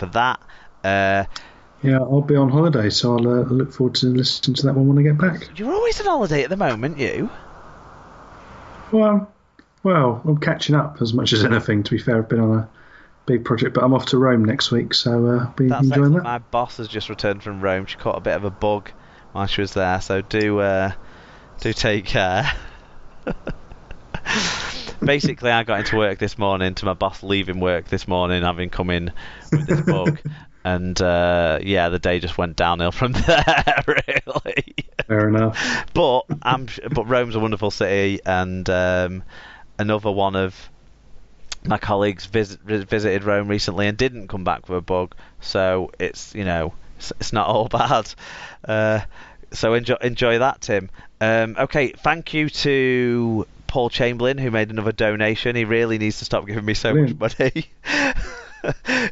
for that. Yeah, I'll be on holiday, so I'll look forward to listening to that one when I get back. You're always on holiday at the moment, you. Well, I'm catching up as much as anything. To be fair, I've been on a big project, but I'm off to Rome next week, so I'll be That's enjoying excellent. that. My boss has just returned from Rome. She caught a bit of a bug while she was there, so do take care. Basically, I got into work this morning to my boss leaving work this morning, having come in with this bug, and the day just went downhill from there. Really. Fair enough. But Rome's a wonderful city, and another one of my colleagues visited Rome recently and didn't come back with a bug, so it's not all bad. So enjoy that, Tim. Okay, thank you to Paul Chamberlain, who made another donation. He really needs to stop giving me so much money.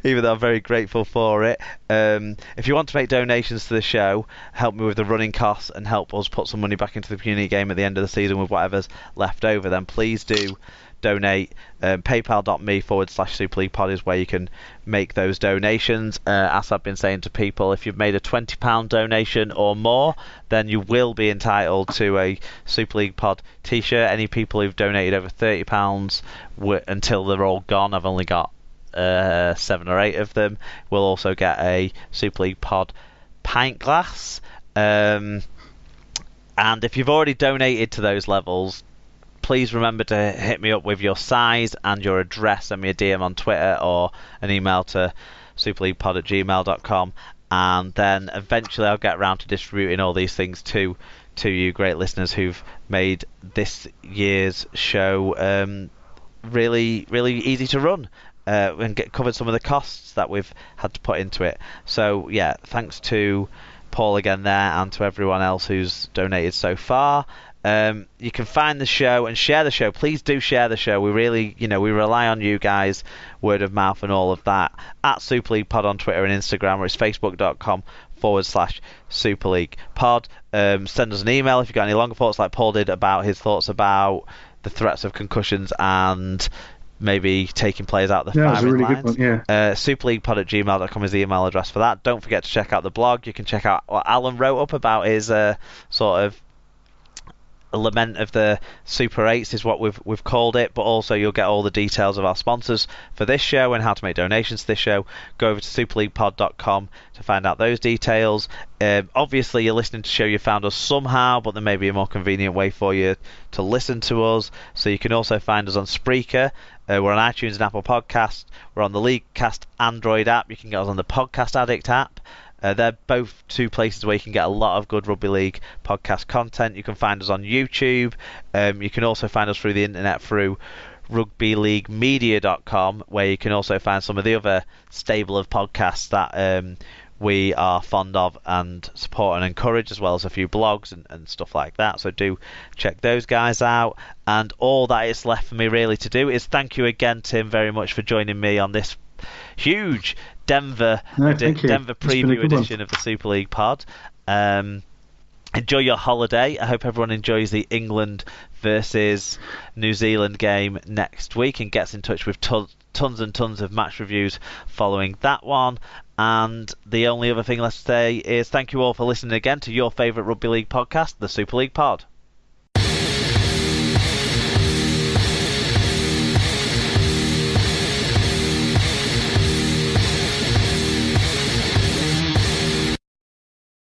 Even though I'm very grateful for it. If you want to make donations to the show, help me with the running costs and help us put some money back into the community game at the end of the season with whatever's left over, then please do donate. PayPal.me/Super League Pod is where you can make those donations. As I've been saying to people, if you've made a £20 donation or more, then you will be entitled to a Super League Pod t-shirt. Any people who've donated over £30 until they're all gone, I've only got 7 or 8 of them, will also get a Super League Pod pint glass. And if you've already donated to those levels, please remember to hit me up with your size and your address. Send me a DM on Twitter or an email to superleaguepod@gmail.com, and then eventually I'll get around to distributing all these things to you great listeners who've made this year's show really, really easy to run. And covered some of the costs that we've had to put into it. So yeah, thanks to Paul again there, and to everyone else who's donated so far. You can find the show and share the show. Please do share the show. We really, we rely on you guys, word of mouth and all of that. At Super League Pod on Twitter and Instagram, or it's facebook.com/Super League Pod. Send us an email if you've got any longer thoughts, like Paul did about his thoughts about the threats of concussions and maybe taking players out of the firing really lines. Good one, yeah. Superleaguepod@gmail.com is the email address for that. Don't forget to check out the blog. You can check out what Alan wrote up about his sort of lament of the Super 8s is what we've called it, but also you'll get all the details of our sponsors for this show and how to make donations to this show. Go over to superleaguepod.com to find out those details. Obviously you're listening to the show, you found us somehow, but there may be a more convenient way for you to listen to us. So you can also find us on Spreaker. We're on iTunes and Apple Podcasts. We're on the Leaguecast Android app. You can get us on the Podcast Addict app. They're both two places where you can get a lot of good Rugby League podcast content. You can find us on YouTube. You can also find us through the internet through rugbyleaguemedia.com, where you can also find some of the other stable of podcasts that we are fond of and support and encourage, as well as a few blogs and stuff like that. So do check those guys out. And all that is left for me really to do is thank you again, Tim, very much for joining me on this huge Denver preview edition of the Super League Pod. Enjoy your holiday. I hope everyone enjoys the England versus New Zealand game next week and gets in touch with tons and tons of match reviews following that one. And the only other thing left to say is thank you all for listening again to your favourite Rugby League podcast, the Super League Pod.